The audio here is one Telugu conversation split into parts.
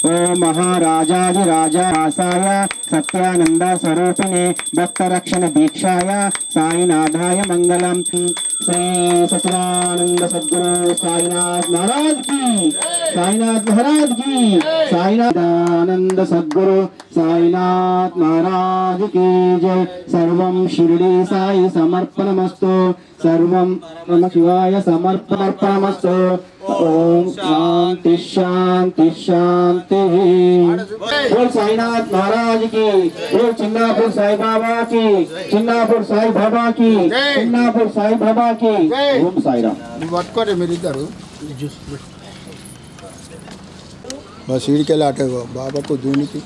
ओम महाराजाधिराजाय सत्यानंद स्वरूपिणे भक्तरक्षण दीक्षाय साईनाथाय मंगलम। श्री सच्चिदानंद सद्गुरु साईनाथ महाराज की, साईनाथ महाराज की, साईनाथानंद सद्गुरु साईनाथ महाराज की जय। सर्वं शिरडी साई समर्पणमस्तु, सर्वं नमः शिवाय समर्पणमस्तु। ओम शांति शांति शांति। बोल साईनाथ महाराज की, बोल चिन्नापुर साई बाबा की, चिन्नापुर साई बाबा की, चिन्नापुर साई बाबा की। ओम साई राम। పట్టుకోరే మీరు ఇద్దరు బస్ ఈడికెళ్ళి అటు బాబాకు దూనికి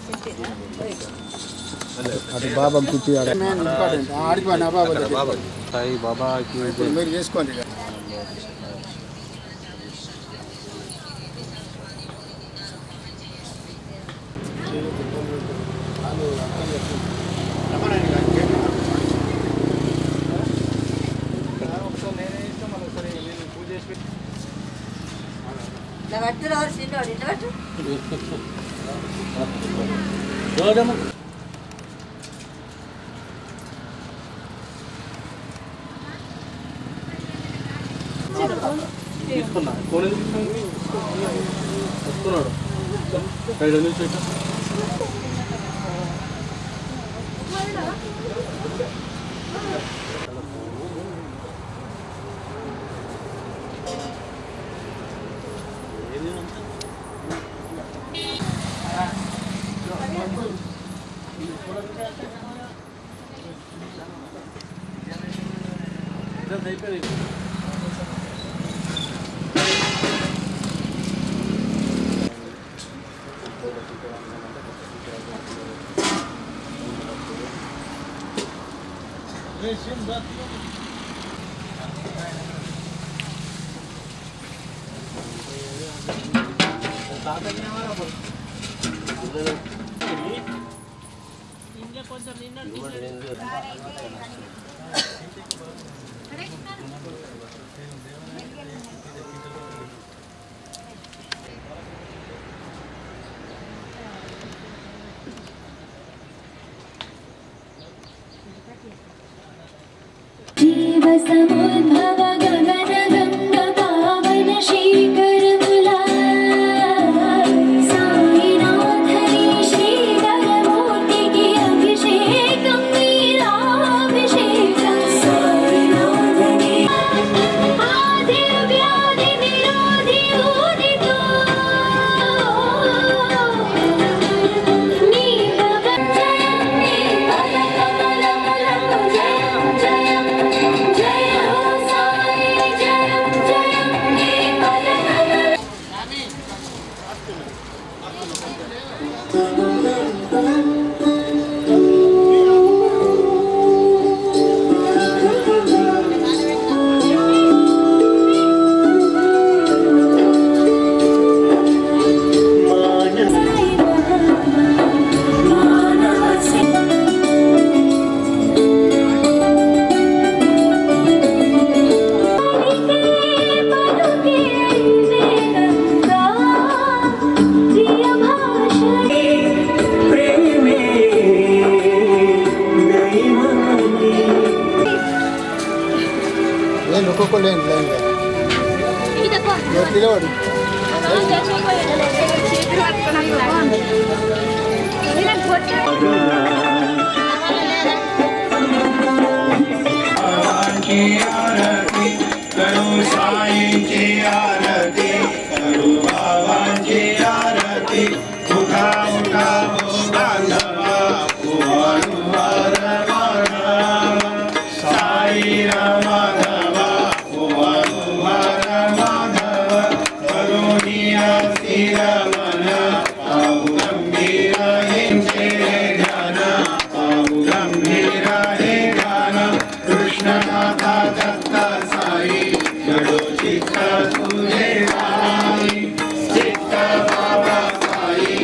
అటు బాబాకు తిప్పి ఆడికి నా బాబా సాయి బాబాకి మీరు చేసుకోండి. जीव समुद्भव गगन गंगा पावन शीकर मुला साईनाथनी श्रीधर मूर्ति की अभिषेक वीराभिषेक साईनाथनी आदि व्याधि निरोधि उदितो लोगों को लेन लेंगे चित्त बाबा साई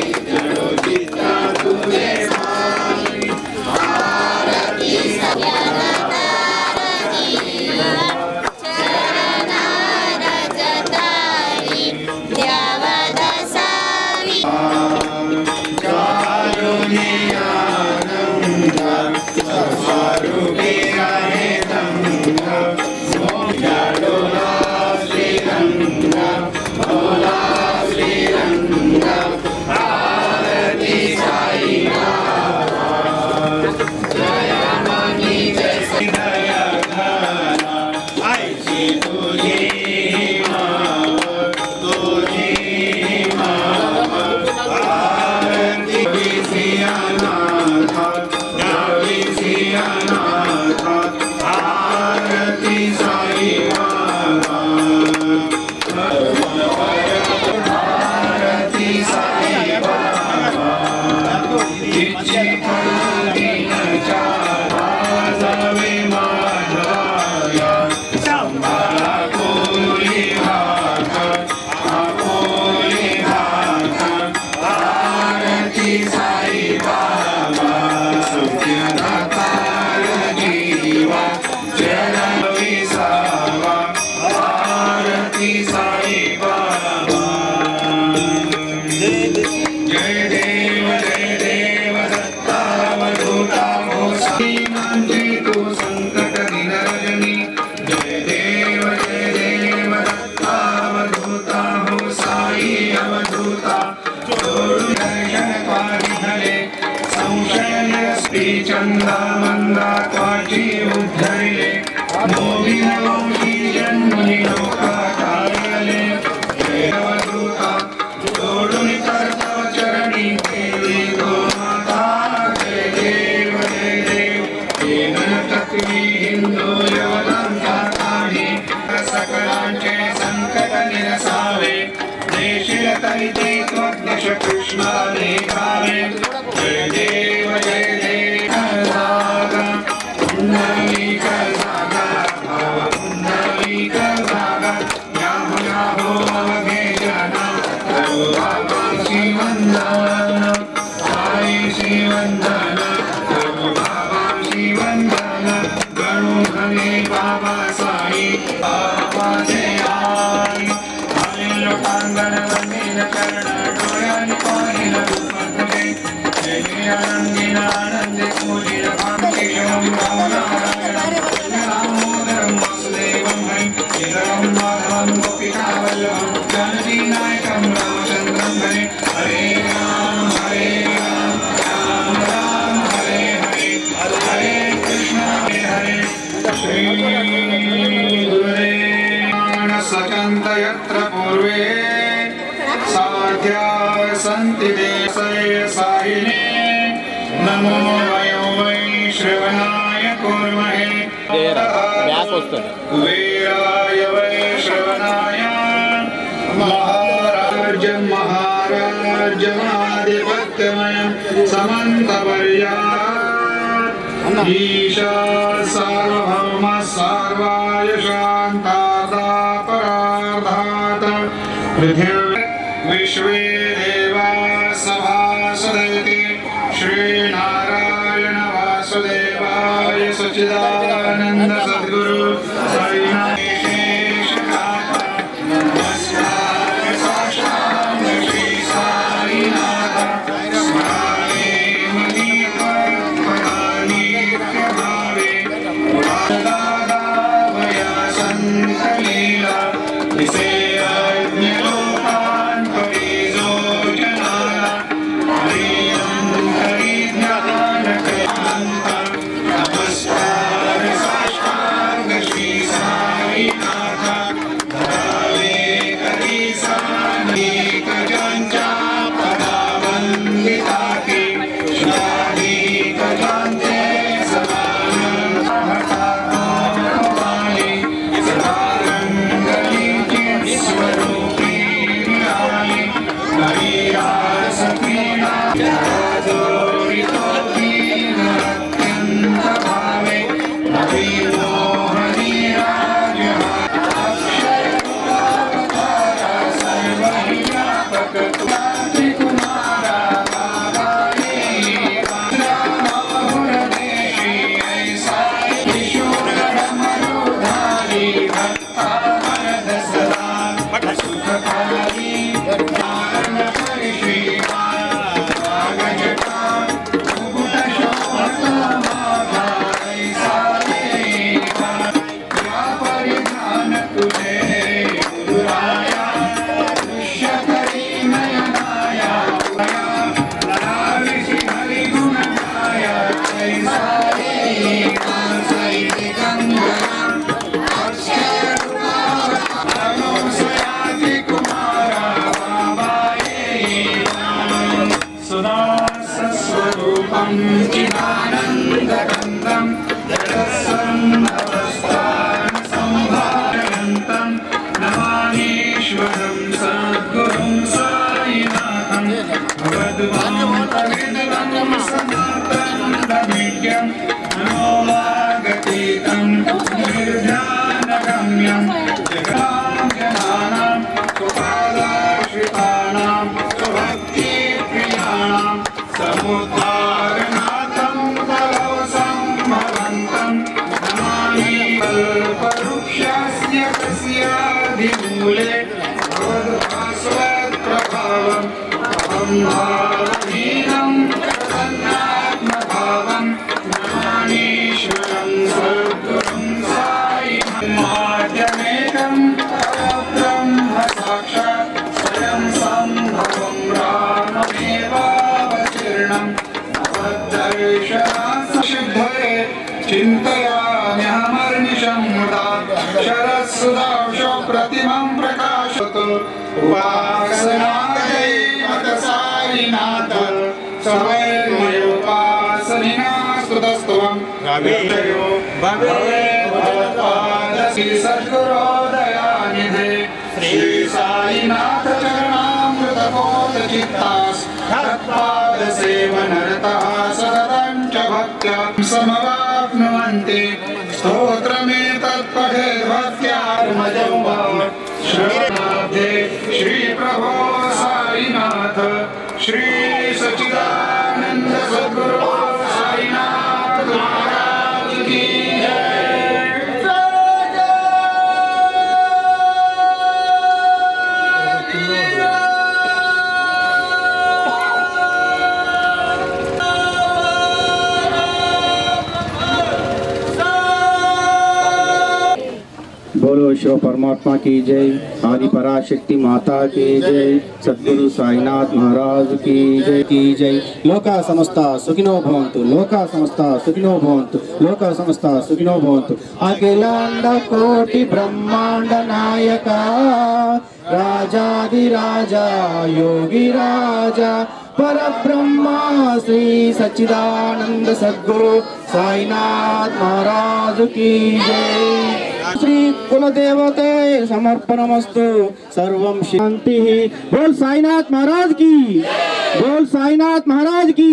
जय देव दत्तावधूता हो श्रीमंजे तु संकट निरजनी जय देव दत्तावधूता हो साई अवधूता दर्शन पारिहरे संशयस्ति चंदा मंदा काची उद्धरिले मोहिनी जन्मनि लोकाकारले जय अवधूता जोड़ुनि करतव चरणी केली गो माता जय देव देवन तत्वी हिंदू यवनांचा काढी सकलांचे संकट निरसावे देशील तरिते त्वदश कृष्णा लेखावे जय देव जागा पुंडलीक जागा भाव पुंडलीक जागा याहो याहो अवघे जना प्रभु बाबा श्रीवंदन साई श्रीवंदन प्रभु बाबा श्रीवंदन गणु हरे बाबा साई बाबा जय आई लोकांगण वंदिन चरण डोळ्यानि पाहिल रूपधरे जय आनंदिन आनंदे पूजिल भांति शिवं रामनारायणं दामोदरं वासुदेवं हरि श्रीधरं माधवं गोपिकावल्लभं जानकीनायकं रामचन्द्रं हरे हरे राम राम राम हरे हरे हरे कृष्ण हरे श्री गुरुदेव सकंत यत्र पूर्वे साध्या सन्ति देशय साहिने नमो वयो वै श्रवणाय कुर्महे कुबेराय वै श्रवणाय महाराज्यमाधिपत्यमयं समन्तवर्या ईशा सार्वभौम सर्वाय शान्तादा परार्धात् पृथिवी विश्वे देवा सभासदेति श्रीनारायण वासुदेवाय सच्चिदानन्द सद्गुरु साईनाथेश नमस्कार साष्टांग श्री साईनाथ स्मरामि मणिपद्मनानि भावे दादावया सन्तलीला विषयज्ञलोकान् परिजो जनाना हरियं हरिज्ञानकयान्त नमस्कार साष्टांग श्री साईनाथ धरावे करीसानीकजञ्चा पदावन्दिताति शादीकजान्ते समानमहतात्मानि सदारङ्गलीति स्वरूपी विरामि हरिरासक्रीडा जादोरितोऽपि अत्यन्तभावे हरिमोहनी चिदानन्दगन्धं जगत्सन्नवस्थानसंभारयन्तं नमामीश्वरं सद्गुरुं साईनाथं भगवद्वामतविन्दं सनातनमिड्यं मनोवागतीतं निर्ध्यानगम्यं जगदाञ्जनानां स्वपादाश्रितानां स्वभक्तिप्रियाणां समुद्धारनाथं कलौ सम्भवन्तं नमामि कल्पवृक्षस्य तस्याधिमूले भगवद्भास्वत्प्रभावम् अहं साईनाथ सर्वैर्मयोपासनिना स्तुतस्त्वं भवेयो भगवत्पाद श्री सद्गुरो दयानिधे श्री साईनाथ चरणामृतबोध चित्तास् तत्पाद सेवनरतः सततं च भक्त्या समवाप्नुवन्ति स्तोत्रमेतत् पठेत् भक्त्या मजं श्रीनाथे श्री प्रभो साईनाथ श्री सच्चिदानंद सद्गुरु साईनाथ महाराज की बोलो शिव परमात्मा की जय, आदि पराशक्ति माता की जय, सद्गुरु साईनाथ महाराज की जय। लोका समस्ता सुखिनो भवन्तु, लोका समस्ता सुखिनो भवन्तु, लोका समस्ता सुखिनो भवन्तु। अखिलांड कोटि ब्रह्मांड नायका राजाधिराजा योगी राजा परब्रह्मा श्री सच्चिदानंद सद्गुरु साईनाथ महाराज की जय। श्री कुलदेवते समर्पणमस्तु, सर्वं शांति। बोल साईनाथ महाराज की, बोल साईनाथ महाराज की,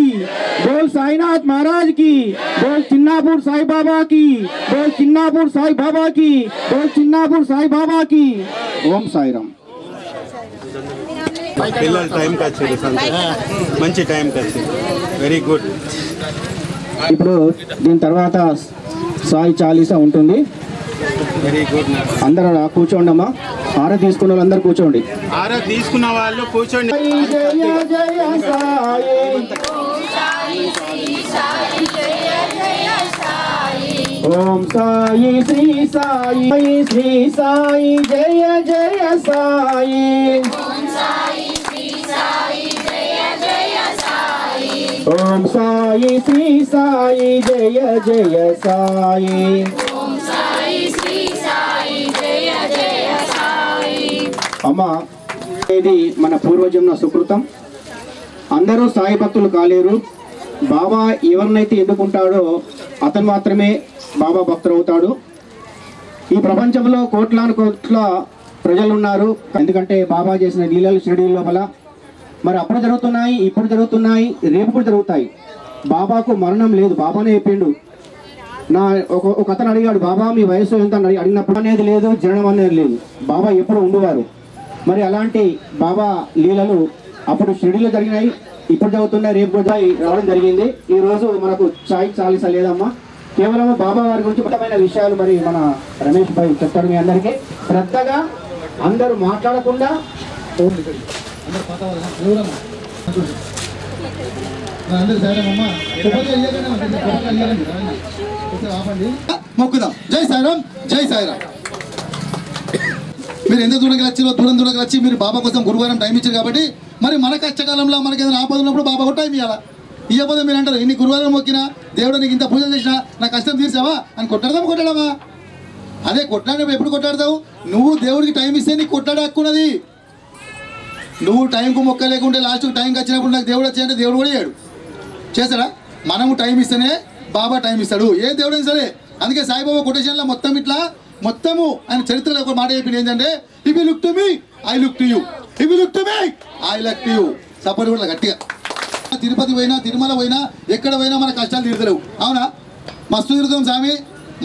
बोल साईनाथ महाराज की, बोल चिन्नापुर साई बाबा की, बोल चिन्नापुर साई बाबा की, बोल चिन्नापुर साई बाबा की। ओम साईराम। పిల్లల టైంకి వచ్చేది మంచి టైంకి వచ్చింది, వెరీ గుడ్. ఇప్పుడు దీని తర్వాత సాయి చాలీసా ఉంటుంది, వెరీ గుడ్. అందరూ కూర్చోండి అమ్మా, ఆరా తీసుకున్న వాళ్ళందరూ కూర్చోండి. ఆరా తీసుకున్న వాళ్ళు కూర్చోండి. జయ జయ సాయి, ఓం సాయి శ్రీ సాయి, శ్రీ సాయి జయ జయ సాయి, ఓం సాయి శ్రీ సాయి జయ జయ సాయి. అమ్మా, ఇది మన పూర్వజన్మ సుకృతం. అందరూ సాయి భక్తులు కాలేరు. బాబా ఎవరినైతే ఎన్నుకుంటాడో అతను మాత్రమే బాబా భక్తుడు అవుతాడు. ఈ ప్రపంచంలో కోట్లాను కోట్ల ప్రజలు ఉన్నారు, ఎందుకంటే బాబా చేసిన లీలలు షిరిడీ లోపల మరి అప్పుడు జరుగుతున్నాయి, ఇప్పుడు జరుగుతున్నాయి, రేపు కూడా జరుగుతాయి. బాబాకు మరణం లేదు, బాబానే చెప్పిండు. ఒక అతను అడిగాడు, బాబా మీ వయసు ఎంత అని అడిగినప్పుడు అనేది లేదు, జననం అనేది లేదు, బాబా ఎప్పుడు ఉండేవారు. మరి అలాంటి బాబా లీలలు అప్పుడు షిరిడీలో జరిగినాయి, ఇప్పుడు జరుగుతున్నాయి, రేపు కూడా రావడం జరిగింది. ఈ రోజు మనకు చాయ్ చాలీసా లేదమ్మా, కేవలం బాబా వారి గురించి ముఖ్యమైన విషయాలు మరి మన రమేష్ భాయ్ చెప్తాడు మీ అందరికీ. శ్రద్ధగా అందరూ మాట్లాడకుండా మొక్కుదాం. జై సాయిరామ్, జై సాయిరామ్. మీరు ఎంత దూరంగా వచ్చిరో దూరంగా వచ్చి మీరు బాబా కోసం గురువారం టైం ఇచ్చారు కాబట్టి మరి మన కష్టకాలంలో మనకి ఏదైనా ఆపద ఉన్నప్పుడు బాబా టైం ఇవ్వాలా. ఇవ్వకపోతే మీరు అంటారు ఇన్ని గురువారం మొక్కినా దేవుడు నీకు ఇంత పూజలు చేసినా నా కష్టం తీర్చావా అని కొట్టాడదామా? అదే కొట్లాడినప్పుడు ఎప్పుడు కొట్లాడతావు? నువ్వు దేవుడికి టైం ఇస్తే నీకు కొట్లాడే హక్కున్నది. నువ్వు టైంకు మొక్క లేకుంటే లాస్ట్కి టైంకి వచ్చినప్పుడు నాకు దేవుడు వచ్చాయంటే దేవుడు కూడా చేయడు, చేస్తాడా? మనము టైం ఇస్తేనే బాబా టైం ఇస్తాడు, ఏ దేవుడైనా సరే. అందుకే సాయిబాబా కొటేషన్లో మొత్తము ఆయన చరిత్రలో ఒక మాట చెప్పింది ఏంటంటే, if you look to me I look to you, if you look to me I luck to you. Support కూడా గట్టిగా. తిరుపతి పోయినా తిరుమల పోయినా ఎక్కడ పోయినా మన కష్టాలు తీరుతలేవు, అవునా? మస్తు తిరుగుతాం స్వామి,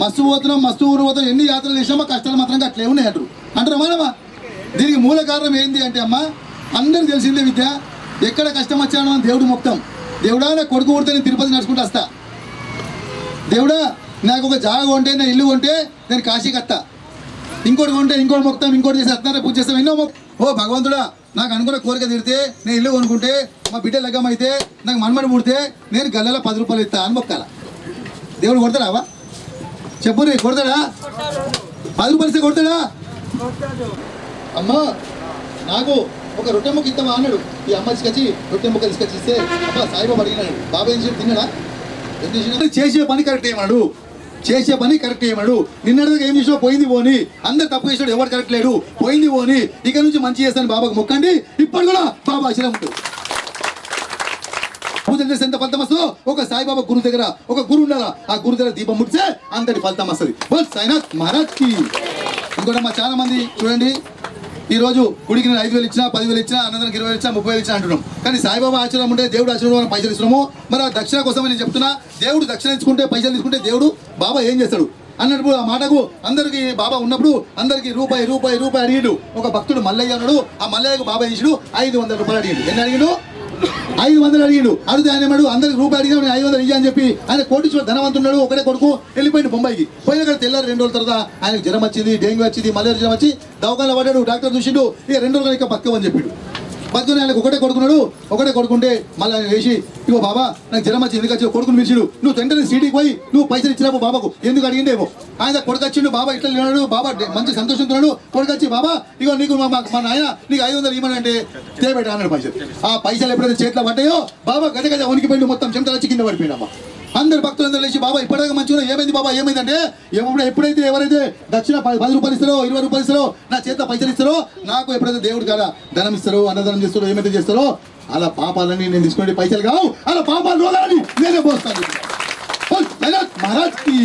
మస్తు పోతున్నాం, మస్తు ఊరు పోతాం, ఎన్ని యాత్రలు చేసినా మా కష్టాలు మాత్రం అట్లే ఉన్నాయి అంటారు మనమా? దీనికి మూల కారణం ఏంటి అంటే అమ్మ, అందరికి తెలిసిందే విద్య. ఎక్కడ కష్టం వచ్చానో మనం దేవుడు మొత్తం, దేవుడా నా కొడుకు ఊరితే నేను తిరుపతి నడుచుకుంటూ వస్తా, దేవుడా నాకు ఒక జాగ కొంటే నా ఇల్లు కొంటే నేను కాశీకి వస్తా, ఇంకోటి కొంటే ఇంకోటి మొత్తం ఇంకోటి చేసి సత్యనారాయణ పూజ చేస్తాం, ఎన్నో ఓ భగవంతుడా నాకు అనుకున్న కోరిక తీరితే నేను ఇల్లు కొనుక్కుంటే మా బిడ్డ లగ్గం అయితే నాకు మనమని పుడితే నేను గల్లలో 10 రూపాయలు ఇస్తా అని మొక్కాల. దేవుడు కొడతాడావా? చెప్పు రే, కొడతాడా? 10 రూపాయలు ఇస్తే కొడతాడా? అమ్మా నాకు ఒక రొట్టె ముక్క ఇస్తామా అన్నాడు. ఈ అమ్మ తీసుకొచ్చి రొట్టె ముక్క తీసుకొచ్చి ఇస్తే అబ్బా సాయిబాబా అడిగినాడు, బాబా ఏం చెప్పి తిన్నాడా? ఏం చేసినా చేసే పని కరెక్ట్ ఏమన్నాడు, చేసే పని కరెక్ట్ ఏమన్నాడు. నిన్నటిదాకా ఏం చేసినా పోయింది పోని, అందరు తప్పు చేసాడు, ఎవరు కరెక్ట్ లేడు, పోయింది పోని, ఇక నుంచి మంచి చేస్తాను బాబాకు మొక్కండి. ఇప్పుడు కూడా బాబా ఆశ్రయం ఉంటుంది. పూజలు చేస్తే ఎంత ఫలితం వస్తుందో ఒక సాయిబాబా గురువు దగ్గర ఒక గురువు ఉండాలా, ఆ గురువు దగ్గర దీపం ముడితే అంతటి ఫలితం వస్తుంది. బోల్ సాయినాథ్ మహారాజ్ కి. ఇంకోటి మా చాలా మంది చూడండి, ఈ రోజు గుడికి నేను 5,000 ఇచ్చినా 10,000 ఇచ్చినా అన్నదానికి 20,000 ఇచ్చినా 30,000 ఇచ్చినా అంటున్నాం. కానీ సాయిబాబా ఆచరణ ఉంటే దేవుడు ఆచరణ మనం పైసలు ఇస్తున్నాము. మరి ఆ దక్షిణ కోసం నేను చెప్తున్నా, దేవుడు దక్షిణ ఇచ్చుకుంటే పైసలు తీసుకుంటే దేవుడు బాబా ఏం చేస్తాడు అన్నప్పుడు ఆ మాటకు అందరికి బాబా ఉన్నప్పుడు అందరికి రూపాయి రూపాయి రూపాయి అడిగిండు. ఒక భక్తుడు మల్లయ్య అన్నాడు. ఆ మల్లయ్యకు బాబా ఇచ్చిడు 500 రూపాయలు అడిగిండు. ఎన్ని అడిగిండు? 500 అడిగిండు. అడిగితే ఆయన ఏమాడు అందరికి రూపాయి అడిగాడు, 500 ఇయ్య అని చెప్పి ఆయన కోటీశ్వరుడు ధనవంతున్నాడు. ఒకటే కొడుకు వెళ్ళిపోయింది బొంబాయికి. పోయిన కానీ తెల్లారు 2 రోజుల తర్వాత ఆయనకు జ్వరం వచ్చింది, డెంగ్యూ వచ్చింది, మలేరియా జ్వరం వచ్చి దవాఖానలో పడ్డాడు. డాక్టర్ చూసిండు, ఇక 2 రోజులు ఇక బతుకమని చెప్పిండు. బతుకుని ఆయనకు ఒకటే కొడుకున్నాడు. ఒకటే కొడుకుంటే మళ్ళీ ఆయన వేసి ఇగో బాబా నాకు జ్వరం వచ్చి ఎందుకు వచ్చి కొడుకుని పిలిచిడు, నువ్వు వెంటనే సీటీకి పోయి నువ్వు పైసలు ఇచ్చినావు బాబాకు ఎందుకు అడిగిండేమో. ఆయన కొడుకు వచ్చిండు, బాబా ఇట్లా లేనాడు, బాబా మంచి సంతోషంతున్నాడు. కొడుకు వచ్చి బాబా ఇగో నీకు మా నాయన నీకు 500 ఇవ్వమని అంటే తేబెట్ట అన్నాడు పైసలు. ఆ పైసలు ఎప్పుడైతే చేతిలో పడ్డాయో బాబా గజ గజ వణికిపోయిండు, మొత్తం చెమటలు వచ్చి కింద పడిపోయినమ్మా. అందరు భక్తులందరూ లేచి బాబా ఇప్పటిదాకా మంచిగా ఏమైంది బాబా ఏమైందంటే ఎప్పుడైతే ఎవరైతే దక్షిణ 10 రూపాయలు ఇస్తారో 20 రూపాయలు ఇస్తారో నా చేతిలో పైసలు ఇస్తారో నాకు ఎప్పుడైతే దేవుడు కాడ ధనం ఇస్తారో అన్నదానం చేస్తారో ఏమైతే చేస్తారో అలా పాపాలని నేను తీసుకునే పైసలు కావు, అలా పాపాలు రోగాలని నేనే పోస్తాను. మహారాజ్ కి.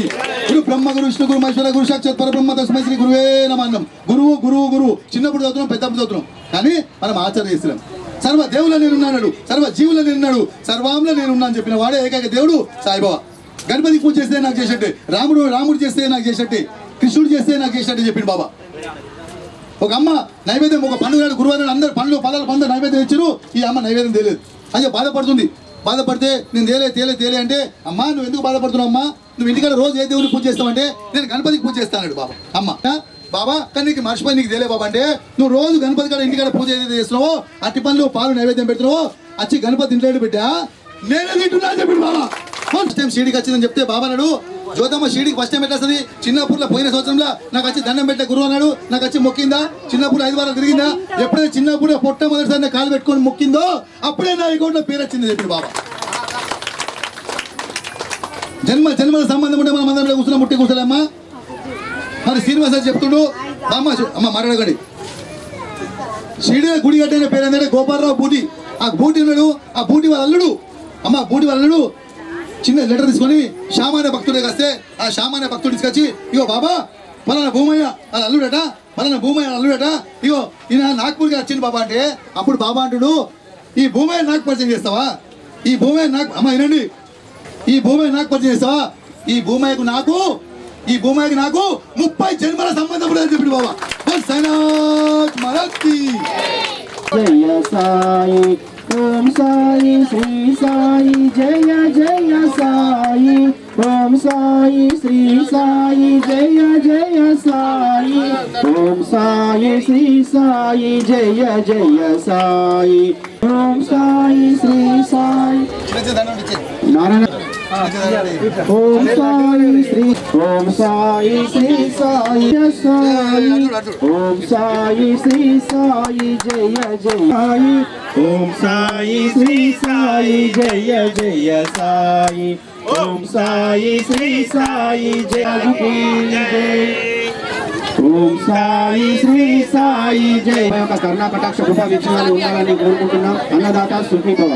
గురు బ్రహ్మ గురు విష్ణు గురు మహేశ్వర గురు సాక్షాత్ పరబ్రహ్మ తస్మై శ్రీ గురువే నమః. గురువు గురువు గురువు చిన్నప్పుడు చదువుతున్నాం పెద్దప్పుడు చదువుతున్నాం కానీ మనం ఆచరణ చేస్తున్నాం. సర్వ దేవుళ్ళ నేనున్నాడు, సర్వ జీవుల నేనున్నాడు, సర్వాంలో నేనున్నా అని చెప్పిన వాడే ఏకైక దేవుడు సాయిబాబా. గణపతి పూజ చేస్తే నాకు చేసేట్టే, రాముడు చేస్తే నాకు చేసేట్టే, కృష్ణుడు చేస్తే నాకు చేసేట్టే చెప్పిన బాబా. ఒక అమ్మ నైవేద్యం ఒక పండుగ నాడు గురువారం అందరు పండ్లు పదాలు పండు నైవేద్యం ఇచ్చారు. ఈ అమ్మ నైవేద్యం తేలేదు అయ్యో బాధపడుతుంది. బాధపడితే నేను తేలే అంటే అమ్మా నువ్వు ఎందుకు బాధపడుతున్నావు అమ్మా, నువ్వు ఇంటికాడ రోజు ఏ దేవుడిని పూజ చేస్తావంటే నేను గణపతికి పూజ చేస్తాను బాబా. అమ్మ బాబా కానీ నీకు మర్చిపోయి నీకు తెలియ బాబా అంటే నువ్వు రోజు గణపతి కాడ ఇంటికాడ పూజ ఏదైతే చేస్తున్నావో అట్టి పనులు పాలు నైవేద్యం పెడుతున్నావో వచ్చి గణపతి ఇంట్లో పెట్టా నేనే తింటున్నా అని చెప్పి బాబా. ఫస్ట్ టైం షీడికి వచ్చిందని చెప్తే బాబా అన్నాడు జ్యోతమ్మ షీడికి ఫస్ట్ టైం పెట్టేస్తుంది. చిన్నపూర్లో పోయిన సంవత్సరంలో నాకు వచ్చి దండం పెట్టే గురువు అన్నాడు. నాకు వచ్చి మొక్కిందా చిన్నప్పుడు 5 వారాలు తిరిగిందా, ఎప్పుడైతే చిన్నప్పుడు మొట్టమొదటిసారి కాలు పెట్టుకొని మొక్కిందో అప్పుడే నా అకౌంట్లో పేరు వచ్చింది చెప్పి బాబా. జన్మల సంబంధం ఉంటే మనం అందరం కూర్చున్నా ముట్టి కూర్చోలేమ్మా. మరి శ్రీనివాస చెప్తుండు అమ్మ మాట్లాడకండి. షిరిడి గుడి కట్టిన పేరు ఏంటంటే గోపాలరావు బూటి. ఆ బూటి ఉన్నాడు, ఆ బూటి వాళ్ళ అల్లుడు అమ్మ బూటి వాళ్ళ అల్లుడు చిన్న లెటర్ తీసుకొని సామాన్య భక్తుడికి వస్తే ఆ సామాన్య భక్తుడు తీసుకొచ్చి ఇగో బాబా పలానా భూమయ్య వాళ్ళ అల్లుడట, పలానా భూమయ్య అల్లుడట, ఇగో ఈయన నాగ్పూర్కి వచ్చింది బాబా అంటే అప్పుడు బాబా అంటుడు ఈ భూమయ్య నాకు పరిచయం చేస్తావా, ఈ భూమయ్య నాకు అమ్మ వినండి ఈ భూమయ్య నాకు పరిచయం చేస్తావా, ఈ భూమయ్యకు నాకు 30 జన్మల సంబంధం అని చెప్పి బాబా. సాయినాథ్ మహారాజ్ కి. జయ సాయి ఓం సాయి శ్రీ సాయి జయ జయ సాయి ఓం సాయి శ్రీ సాయి జయ జయ సాయి ఓం సాయి శ్రీ సాయి జయ జయ సాయి ఓం సాయి శ్రీ సాయి నారాయణ ఓం సాయి శ్రీ సాయి సాయి ఓం సాయి శ్రీ సాయి జయ జయ సాయి ఓం సాయి శ్రీ సాయి జయ జయ సాయి ఓం సాయి శ్రీ సాయి జయ ఓం సాయి శ్రీ సాయి జయ. కరుణా కటాక్ష కృపా వీక్షణాలు ఉండాలని కోరుకుంటున్నాం. అన్నదాత సుఖీ భవ.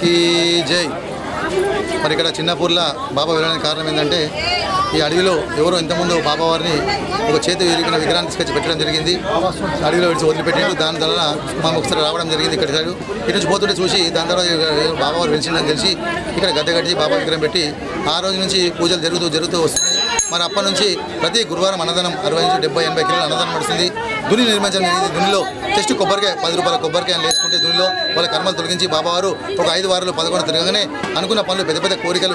కీ జై. మరి ఇక్కడ చిన్నపూర్లో బాబా వెళ్ళడానికి కారణం ఏంటంటే ఈ అడవిలో ఎవరో ఇంతకుముందు బాబా వారిని ఒక చేతి విరిగిన విగ్రహాన్ని తీసుకొచ్చి పెట్టడం జరిగింది. అడవిలో విడిచి వదిలిపెట్టాడు. దాని ద్వారా మనం ఒకసారి రావడం జరిగింది. ఇక్కడ సైడు ఇటు నుంచి పోతుంటే చూసి దాని తర్వాత బాబా వారు వెలిసిందని తెలిసి ఇక్కడ గద్దె కట్టి బాబా విగ్రహం పెట్టి ఆ రోజు నుంచి పూజలు జరుగుతూ వస్తున్నాయి. మరి అప్పటి నుంచి ప్రతి గురువారం అన్నదానం 60 నుంచి 70-80 కిలోల అన్నదానం నడుస్తుంది. దుని నిర్మించడం జరిగింది. దునిలో జస్ట్ కొబ్బరికాయ 10 రూపాయల కొబ్బరికాయలు వేసుకుంటే దునిలో వాళ్ళ కర్మలు తొలగించి బాబావారు ఒక 5 వారాలు 11 తిరగగానే అనుకున్న పనులు పెద్ద పెద్ద కోరికలు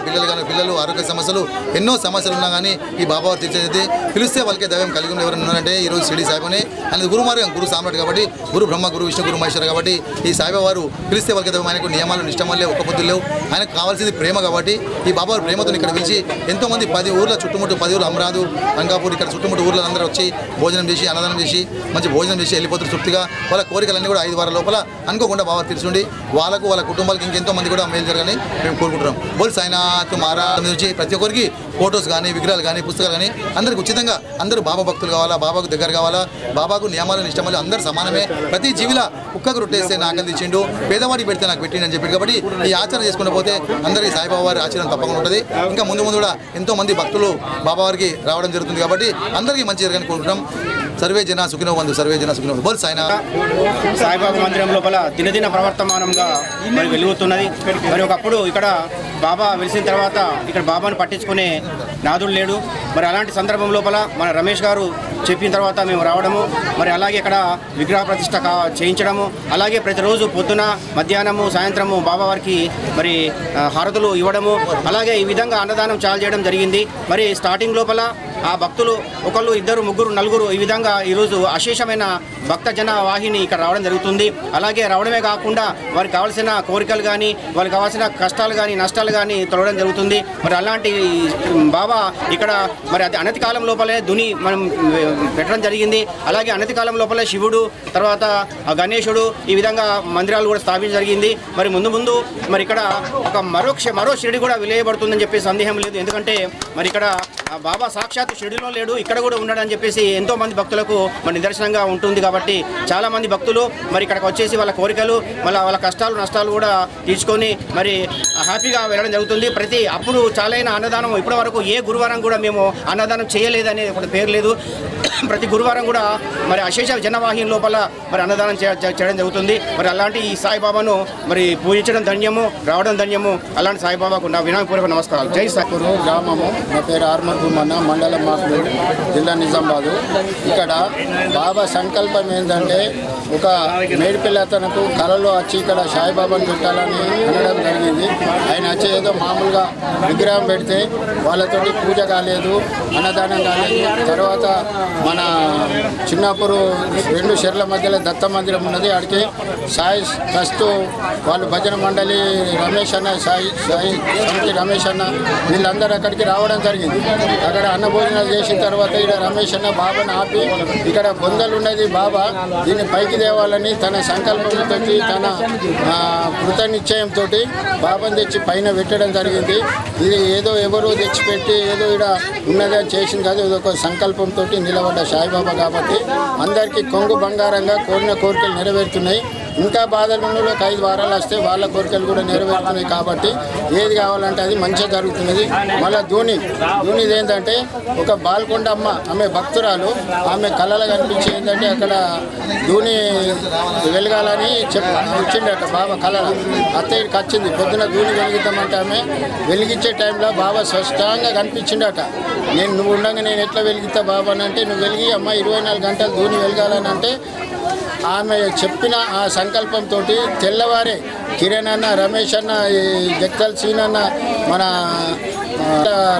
పిల్లలు ఆరోగ్య సమస్యలు ఎన్నో సమస్యలు ఉన్నా కానీ ఈ బాబావారు తీర్చేది. పిలిస్తే వాళ్ళకే దైవం కలిగి ఉన్న ఎవరైనా ఉన్నారంటే ఈరోజు షిరిడి సాయిబాబానే. అనేది గురు మార్గం, గురు సామ్రాట్ కాబట్టి గురు బ్రహ్మ, గురు విష్ణు, గురు మహేశ్వర కాబట్టి ఈ సాయిబాబా వారు పిలిస్తే వాళ్ళకి దైవం. ఆయనకు నియమాలు నిష్టమాలు లేవు, ఒక్క పొద్దులు లేవు. ఆయనకు కావాల్సింది ప్రేమ కాబట్టి ఈ బాబావారు ప్రేమతో ఇక్కడ పిలిచి ఎంతోమంది 10 ఊర్ల చుట్టుముట్టు 10 ఊర్లు అమరాదు, రంగాపూర్ ఇక్కడ చుట్టుముట్టు ఊర్లో అందరూ వచ్చి భోజనం చేసి అన్నదానం చేసి మంచి భోజనం చేసి వెళ్ళిపోతారు తృప్తిగా. వాళ్ళ కోరికలన్నీ కూడా 5 వారాల లోపల అనుకోకుండా బాబా తీర్చుండి వాళ్ళకు వాళ్ళ కుటుంబాలకు ఇంకెంతో మంది కూడా మేలు జరగాలని మేము కోరుకుంటున్నాం. బోల్ సాయినాథ్ మహారాజ్ నుంచి ప్రతి ఒక్కరికి ఫోటోస్ కానీ విగ్రహాలు కానీ పుస్తకాలు కానీ అందరికి ఉచితంగా. అందరూ బాబా భక్తులు కావాలా, బాబాకు దగ్గర కావాలా, బాబాకు నియమాలు నిష్టమాలు అందరూ సమానమే. ప్రతి జీవిలా కుక్కకు రొట్టేస్తే నాకు తెచ్చిండు, పేదవాడికి పెడితే నాకు పెట్టిండు అని చెప్పి కాబట్టి ఈ ఆచరణ చేసుకుంటూ పోతే అందరికీ సాయిబాబా వారి ఆచరణ తప్పకుండా ఉంటుంది. ఇంకా ముందు కూడా ఎంతో మంది భక్తులు బాబా వారికి రావడం జరుగుతుంది కాబట్టి అందరికీ మంచి జరగని కోరుకుంటాం. సర్వే జన సుఖినో బంధు, సర్వే జన సుఖినో. బోల్ సాయినాథ్. సాయిబాబా మందిరం లోపల దినదిన ప్రవర్తమానంగా మరి వెలుగుతున్నది. మరి ఒకప్పుడు ఇక్కడ బాబా వెలిసిన తర్వాత ఇక్కడ బాబాను పట్టించుకునే నాదుడు లేడు. మరి అలాంటి సందర్భం లోపల మన రమేష్ గారు చెప్పిన తర్వాత మేము రావడము, మరి అలాగే ఇక్కడ విగ్రహ ప్రతిష్ట చేయించడము, అలాగే ప్రతిరోజు పొద్దున మధ్యాహ్నము సాయంత్రము బాబావారికి మరి హారతులు ఇవ్వడము, అలాగే ఈ విధంగా అన్నదానం చాలా చేయడం జరిగింది. మరి స్టార్టింగ్ లోపల ఆ భక్తులు ఒకళ్ళు, ఇద్దరు, ముగ్గురు, నలుగురు ఈ విధంగా ఈరోజు అశేషమైన భక్త జన వాహిని ఇక్కడ రావడం జరుగుతుంది. అలాగే రావడమే కాకుండా వారికి కావాల్సిన కోరికలు కానీ వారికి కావాల్సిన కష్టాలు కానీ నష్టాలు కానీ తొలగడం జరుగుతుంది. మరి అలాంటి బాబా ఇక్కడ మరి అది అనతి కాలం లోపలే దుని మనం పెట్టడం జరిగింది. అలాగే అనతి కాలం లోపలే శివుడు, తర్వాత గణేశుడు ఈ విధంగా మందిరాలు కూడా స్థాపించడం జరిగింది. మరి ముందు మరి ఇక్కడ ఒక మరో షిరిడి కూడా విలేయబడుతుందని చెప్పి సందేహం లేదు. ఎందుకంటే మరి ఇక్కడ బాబా సాక్షాత్ షిరిడిలో లేడు, ఇక్కడ కూడా ఉన్నాడని చెప్పేసి ఎంతో మంది భక్తులకు మరి నిదర్శనంగా ఉంటుంది. కాబట్టి చాలా మంది భక్తులు మరి ఇక్కడికి వచ్చేసి వాళ్ళ కోరికలు వాళ్ళ కష్టాలు నష్టాలు కూడా తీర్చుకొని మరి హ్యాపీగా వెళ్ళడం జరుగుతుంది. అప్పుడు చాలైన అన్నదానం ఇప్పటి వరకు ఏ గురువారం కూడా మేము అన్నదానం చేయలేదనే ఒక పేరు లేదు. ప్రతి గురువారం కూడా మరి అశేష జనవాహిని లోపల మరి అన్నదానం చేయడం జరుగుతుంది. మరి అలాంటి ఈ సాయిబాబాను మరి పూజించడం ధన్యము, రావడం ధన్యము. అలాంటి సాయిబాబాకు నా వినయపూర్వక నమస్కారాలు. జై సాయిపూర్ గ్రామము. నా పేరు ఆర్మర్గుమన్న, మండలం మాకులూరు, జిల్లా నిజామాబాదు. ఇక్కడ బాబా సంకల్పం ఏంటంటే ఒక మేడిపిల్ల తనకు కళలో వచ్చి ఇక్కడ సాయిబాబాను పెట్టాలని అనడం జరిగింది. ఆయన వచ్చి ఏదో మామూలుగా విగ్రహం పెడితే వాళ్ళతోటి పూజ కాలేదు, అన్నదానం కాలేదు. తర్వాత మన చిన్నప్పుడు 2 షెర్ల మధ్యలో దత్త మందిరం ఉన్నది, ఆడికి సాయి ట్రస్ట్ వాళ్ళు భజన మండలి రమేష్ అన్న, సాయి సమితి రమేష్ అన్న వీళ్ళందరూ అక్కడికి రావడం జరిగింది. అక్కడ అన్నభోజనాలు చేసిన తర్వాత ఇక్కడ రమేష్ అన్న బాబాను ఆపి ఇక్కడ బొందలు ఉన్నది బాబా, దీన్ని పైకి తేవాలని తన సంకల్పంతో తన కృత నిశ్చయంతో బాబాను తెచ్చి పైన పెట్టడం జరిగింది. ఇది ఏదో ఎవరో తెచ్చిపెట్టి ఏదో ఇక్కడ ఉన్నదని చేసింది కాదు, ఇది ఒక సంకల్పంతో నిలబడ్డ సాయిబాబా కాబట్టి అందరికీ కొంగు బంగారంగా కోరిన కోరికలు నెరవేరుతున్నాయి. ఇంకా బాధలు ఉన్న వాళ్ళకి 5 వారాలు వస్తే వాళ్ళ కోరికలు కూడా నెరవేరుతున్నాయి. కాబట్టి ఏది కావాలంటే అది మంచిగా జరుగుతున్నది. మళ్ళీ ధూనిది ఏంటంటే ఒక బాల్కొండమ్మ, ఆమె భక్తురాలు, ఆమె కళలు కనిపించి ఏంటంటే అక్కడ ధూని వెలగాలని వచ్చిండట బాబా కళల. అత్తయ్యకి వచ్చింది పొద్దున ధూని వెలిగిద్దామంటే ఆమె వెలిగించే టైంలో బాబా స్పష్టంగా కనిపించిండట. నువ్వు ఉండగా నేను ఎట్లా వెలిగిస్తా బాబా అని అంటే, నువ్వు వెలిగి అమ్మ 24 గంటలు ధూని వెలగాలని అంటే ఆమె చెప్పిన ఆ సంకల్పంతో తెల్లవారే కిరణ్ అన్న, రమేష్ అన్న, జగతల్ సీన్ అన్న మన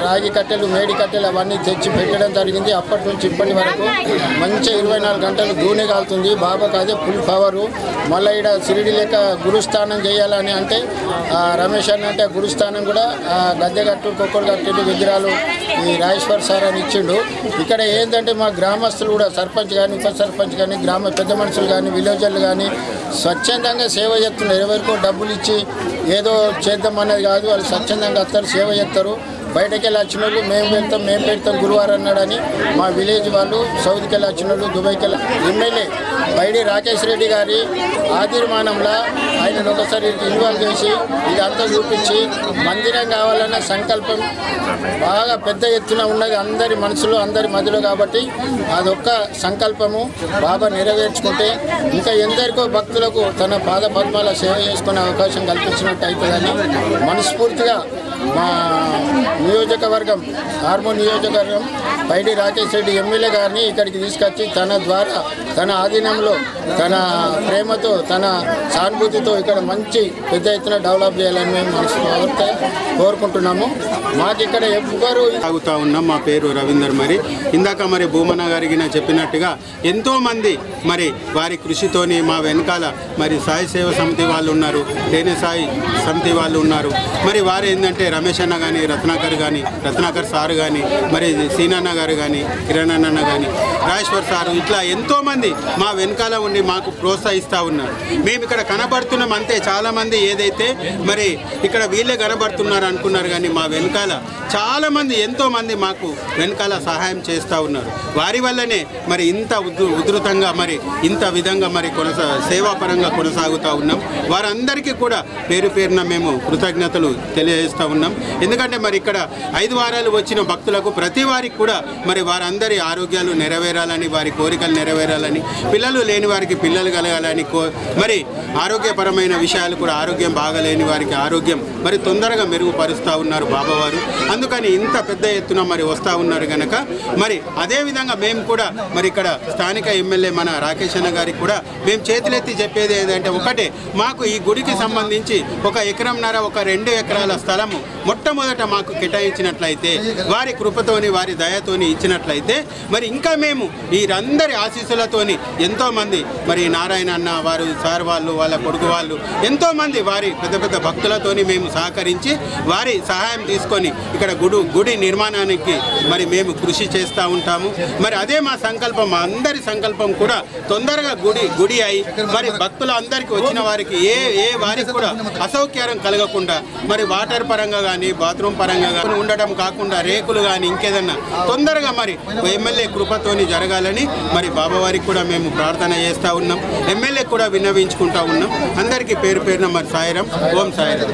రాగి కట్టెలు, మేడి కట్టెలు అవన్నీ తెచ్చి పెట్టడం జరిగింది. అప్పటి నుంచి ఇప్పటి వరకు మంచిగా 24 గంటలు ధూని కాలుతుంది. బాబాకు అదే ఫుల్ పవరు. మళ్ళీ ఇక్కడ షిరిడి లెక్క గురుస్థానం చేయాలని అంటే రమేష్ అన్న అంటే గురుస్థానం కూడా గద్దె కట్టు, కొక్కలు కట్టెలు, విగ్రహాలు ఈ రాజేశ్వర్ సార్ అని ఇచ్చిండు. ఇక్కడ ఏంటంటే మా గ్రామస్తులు కూడా సర్పంచ్ కానీ, ఉప సర్పంచ్ కానీ, గ్రామ పెద్ద మనుషులు కానీ, విలేజర్లు కానీ స్వచ్ఛందంగా సేవ చేస్తున్నారు. ఎవరికో డబ్బులు ఇచ్చి ఏదో చేద్దామన్నది కాదు, వాళ్ళు స్వచ్ఛందంగా వస్తారు, సేవ చేస్తారు. బయటకు వెళ్ళి వచ్చిన వాళ్ళు మేము పెడతాం గురువారం అన్నాడని మా విలేజ్ వాళ్ళు సౌత్కి వెళ్ళి వచ్చిన వాళ్ళు దుబాయ్కి వెళ్ళి ఎమ్మెల్యే బైడి రాకేష్ రెడ్డి గారి ఆదిర్మానంలో ఆయనను ఒకసారి ఇన్వాల్వ్ చేసి ఇదంతా చూపించి మందిరం కావాలన్న సంకల్పం బాగా పెద్ద ఎత్తున ఉన్నది అందరి మనసులో అందరి మధ్యలో కాబట్టి అదొక్క సంకల్పము బాబా నెరవేర్చుకుంటే ఇంకా ఎందరికో భక్తులకు తన పాద పద్మాల సేవ చేసుకునే అవకాశం కల్పించినట్టు అవుతుందని మనస్ఫూర్తిగా మా నియోజకవర్గం హార్మోన్ నియోజకవర్గం బైడి రాకేష్ రెడ్డి ఎమ్మెల్యే గారిని ఇక్కడికి తీసుకొచ్చి తన ద్వారా తన ఆధీనంలో తన ప్రేమతో తన సానుభూతితో ఇక్కడ మంచి పెద్ద ఎత్తున డెవలప్ చేయాలని మేము మనస్ఫూర్తిగా కోరుకుంటున్నాము. మాకు ఇక్కడ ఎవ్వరు సాగుతూ ఉన్నాం. మా పేరు రవీందర్. మరి ఇందాక మరి భూమన్న గారికి చెప్పినట్టుగా ఎంతోమంది మరి వారి కృషితోని మా వెనకాల మరి సాయి సేవ సమితి వాళ్ళు ఉన్నారు, తేనె సాయి సమితి వాళ్ళు ఉన్నారు. మరి వారు ఏంటంటే రమేష్ అన్న కానీ రత్నాకర్ సారు కానీ మరి సీనన్న గారు కానీ కిరణ్ అన్న కానీ రాజేశ్వర్ సారు ఇట్లా ఎంతోమంది మా వెనకాల ఉండి మాకు ప్రోత్సహిస్తూ ఉన్నారు. మేము ఇక్కడ కనబడుతున్నాం అంతే. చాలామంది ఏదైతే మరి ఇక్కడ వీళ్ళే కనబడుతున్నారు అనుకున్నారు కానీ మా వెనకాల చాలామంది ఎంతోమంది మాకు వెనకాల సహాయం చేస్తూ ఉన్నారు. వారి వల్లనే మరి ఇంత ఉధృతంగా మరి ఇంత విధంగా మరి సేవాపరంగా కొనసాగుతూ ఉన్నాం. వారందరికీ కూడా పేరున మేము కృతజ్ఞతలు తెలియజేస్తూ ఉన్నాం. ఎందుకంటే మరి ఇక్కడ 5 వారాలు వచ్చిన భక్తులకు ప్రతి వారికి కూడా మరి వారందరి ఆరోగ్యాలు నెరవేరాలని, వారి కోరికలు నెరవేరాలని, పిల్లలు లేని వారికి పిల్లలు కలగాలని, మరి ఆరోగ్యపరమైన విషయాలు కూడా ఆరోగ్యం బాగలేని వారికి ఆరోగ్యం మరి తొందరగా మెరుగుపరుస్తూ ఉన్నారు బాబావారు. అందుకని ఇంత పెద్ద ఎత్తున మరి వస్తూ ఉన్నారు కనుక మరి అదేవిధంగా మేము కూడా మరి ఇక్కడ స్థానిక ఎమ్మెల్యే మన రాకేష్ అన్న గారికి కూడా మేము చేతులెత్తి చెప్పేది ఏంటంటే ఒకటే, మాకు ఈ గుడికి సంబంధించి 1 ఎకరంన్నర 2 ఎకరాల స్థలము మొట్టమొదట మాకు కేటాయించినట్లయితే, వారి కృపతోని వారి దయతోని ఇచ్చినట్లయితే మరి ఇంకా మేము వీరందరి ఆశీస్సులతోని ఎంతోమంది మరి నారాయణ అన్న వారు సార్ వాళ్ళు వాళ్ళ కొడుకు వాళ్ళు ఎంతోమంది వారి పెద్ద భక్తులతోని మేము సహకరించి వారి సహాయం తీసుకొని ఇక్కడ గుడి నిర్మాణానికి మరి మేము కృషి చేస్తూ ఉంటాము. మరి అదే మా సంకల్పం, మా అందరి సంకల్పం కూడా తొందరగా గుడి అయి మరి భక్తులు అందరికీ వచ్చిన వారికి ఏ వారికి కూడా అసౌకర్యం కలగకుండా మరి వాటర్ పరంగా కానీ బాత్రూమ్ పరంగా కానీ ఉండటం కాకుండా రేకులు కానీ ఇంకేదన్నా తొందరగా మరి ఎమ్మెల్యే కృపతోని జరగాలని మరి బాబావారికి కూడా మేము ప్రార్థన చేస్తూ ఉన్నాం. ఎమ్మెల్యే కూడా విన్నవించుకుంటూ ఉన్నాం. అందరికీ పేరున మరి సాయిరాం. ఓం సాయిరాం.